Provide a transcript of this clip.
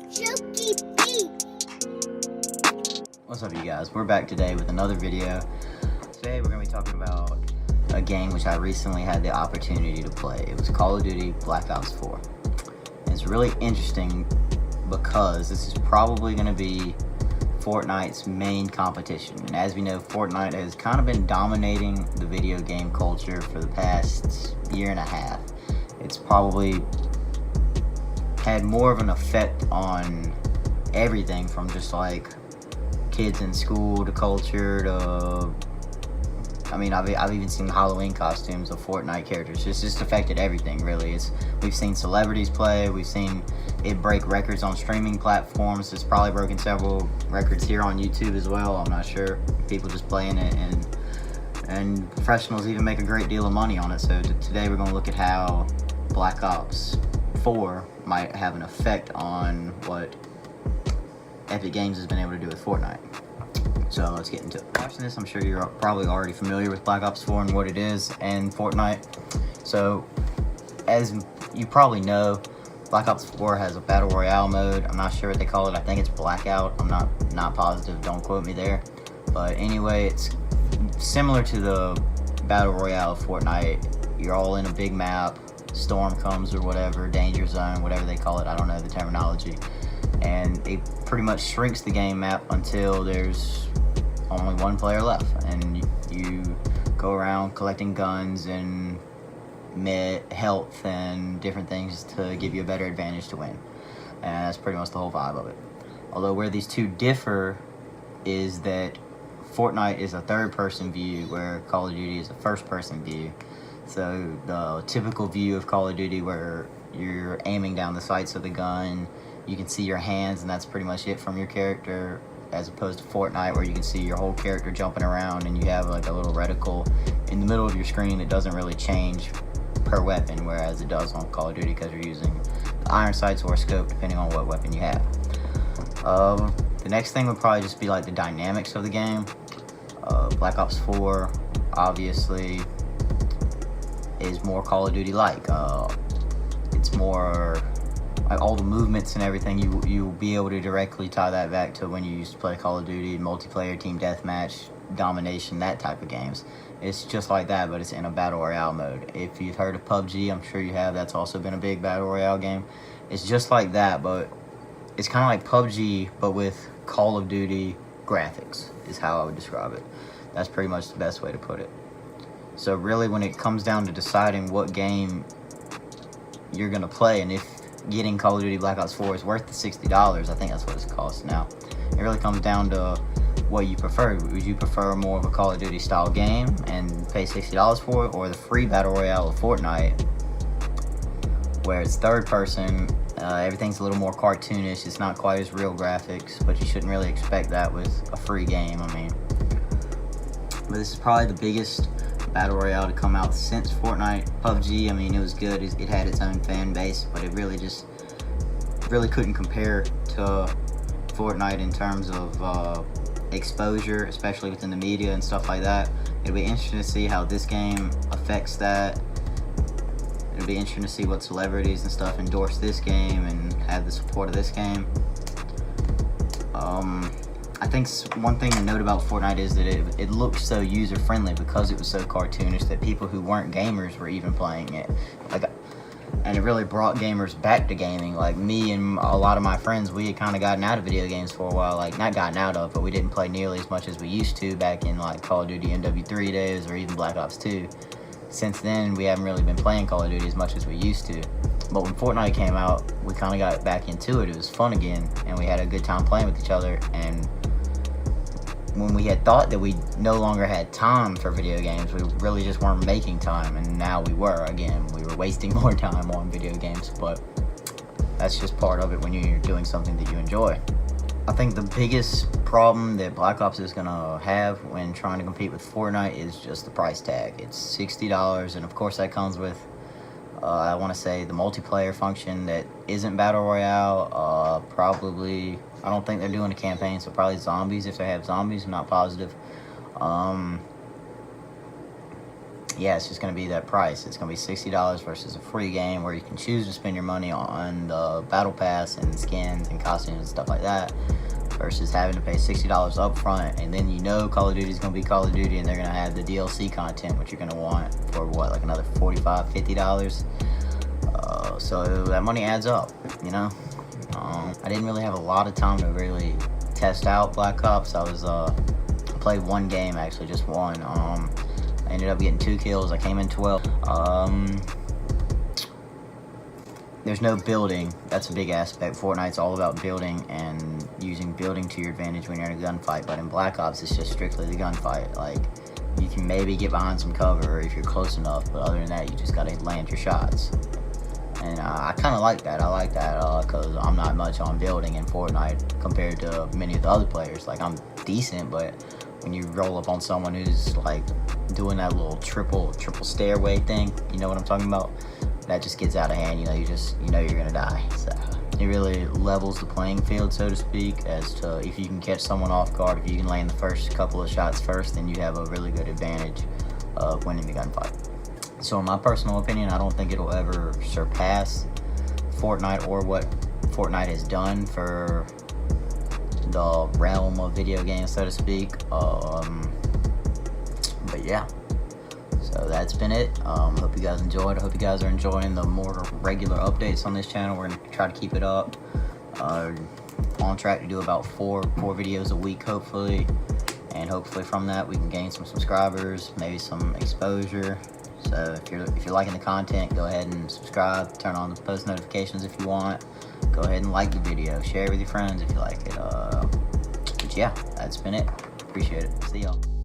Chuki Beats. What's up, you guys? We're back today with another video. Today we're going to be talking about a game which I recently had the opportunity to play. It was Call of Duty Black Ops 4. And it's really interesting because this is probably going to be Fortnite's main competition. And as we know, Fortnite has kind of been dominating the video game culture for the past year and a half. It's probably had more of an effect on everything from just like kids in school to culture to, I mean, I've even seen Halloween costumes of Fortnite characters. It's just affected everything, really. We've seen celebrities play, we've seen it break records on streaming platforms. It's probably broken several records here on YouTube as well. I'm not sure. People just playing it, and professionals even make a great deal of money on it. So today we're going to look at how Black Ops 4 might have an effect on what Epic Games has been able to do with Fortnite. So let's get into it. Watching this, I'm sure you're probably already familiar with Black Ops 4 and what it is and Fortnite. So as you probably know, Black Ops 4 has a Battle Royale mode. I'm not sure what they call it. I think it's Blackout. I'm not positive. Don't quote me there. But anyway, it's similar to the Battle Royale of Fortnite. You're all in a big map. Storm comes or whatever, danger zone, whatever they call it. I don't know the terminology. And it pretty much shrinks the game map until there's only one player left, and you go around collecting guns and health and different things to give you a better advantage to win. And that's pretty much the whole vibe of it. Although where these two differ is that Fortnite is a third-person view, where Call of Duty is a first-person view. So the typical view of Call of Duty, where you're aiming down the sights of the gun, you can see your hands, and that's pretty much it from your character, as opposed to Fortnite, where you can see your whole character jumping around, and you have like a little reticle in the middle of your screen that doesn't really change per weapon, whereas it does on Call of Duty because you're using the iron sights or a scope depending on what weapon you have. The next thing would probably just be like the dynamics of the game. Black Ops 4 obviously is more Call of Duty like. It's more like all the movements and everything, you'll be able to directly tie that back to when you used to play Call of Duty, multiplayer, team deathmatch, domination, that type of games. It's just like that, but it's in a Battle Royale mode. If you've heard of PUBG, I'm sure you have, that's also been a big Battle Royale game. It's just like that, but it's kind of like PUBG, but with Call of Duty graphics, is how I would describe it. That's pretty much the best way to put it. So really, when it comes down to deciding what game you're going to play, and if getting Call of Duty Black Ops 4 is worth the $60, I think that's what it's cost now. It really comes down to what you prefer. Would you prefer more of a Call of Duty style game and pay $60 for it, or the free Battle Royale of Fortnite, where it's third person, everything's a little more cartoonish, it's not quite as real graphics, but you shouldn't really expect that with a free game, I mean. But this is probably the biggest Battle Royale to come out since Fortnite. PUBG, I mean, it was good, it had its own fan base, but it really couldn't compare to Fortnite in terms of exposure, especially within the media and stuff like that. It'll be interesting to see how this game affects that. It'll be interesting to see what celebrities and stuff endorse this game and have the support of this game. I think one thing to note about Fortnite is that it looked so user-friendly because it was so cartoonish that people who weren't gamers were even playing it. And it really brought gamers back to gaming. Like me and a lot of my friends, we had kind of gotten out of video games for a while. Like, not gotten out of, but we didn't play nearly as much as we used to back in like Call of Duty MW3 days or even Black Ops 2. Since then, we haven't really been playing Call of Duty as much as we used to. But when Fortnite came out, we kind of got back into it. It was fun again, and we had a good time playing with each other. And when we had thought that we no longer had time for video games, we really just weren't making time, and now we were again. We were wasting more time on video games, but that's just part of it when you're doing something that you enjoy. I think the biggest problem that Black Ops is gonna have when trying to compete with Fortnite is just the price tag. It's $60, and of course that comes with I want to say the multiplayer function that isn't Battle Royale. Probably, I don't think they're doing a campaign, so probably zombies if they have zombies. I'm not positive. yeah, it's just going to be that price. It's going to be $60 versus a free game where you can choose to spend your money on the battle pass and skins and costumes and stuff like that, versus having to pay $60 up front, and then you know Call of Duty is going to be Call of Duty, and they're going to have the DLC content, which you're going to want for what, like another $45, $50. So that money adds up, you know. I didn't really have a lot of time to really test out Black Ops. I played one game, actually, just one. I ended up getting 2 kills. I came in 12. There's no building. That's a big aspect. Fortnite's all about building and using building to your advantage when you're in a gunfight. But in Black Ops, it's just strictly the gunfight. Like, you can maybe get behind some cover if you're close enough, but other than that, you just gotta land your shots. And I kind of like that. I like that because I'm not much on building in Fortnite compared to many of the other players. Like, I'm decent, but when you roll up on someone who's like doing that little triple stairway thing, you know what I'm talking about? That just gets out of hand. You know, you're gonna die. So it really levels the playing field, so to speak, as to if you can catch someone off guard. If you can land the first couple of shots first, then you have a really good advantage of winning the gunfight. So in my personal opinion, I don't think it'll ever surpass Fortnite or what Fortnite has done for the realm of video games, so to speak. But yeah, so that's been it. Hope you guys enjoyed. I hope you guys are enjoying the more regular updates on this channel. We're gonna try to keep it up. On track to do about four videos a week, hopefully, and hopefully from that we can gain some subscribers, maybe some exposure. So if you're liking the content, go ahead and subscribe, turn on the post notifications if you want. Go ahead and like the video, share it with your friends if you like it. But yeah, that's been it. Appreciate it. See y'all.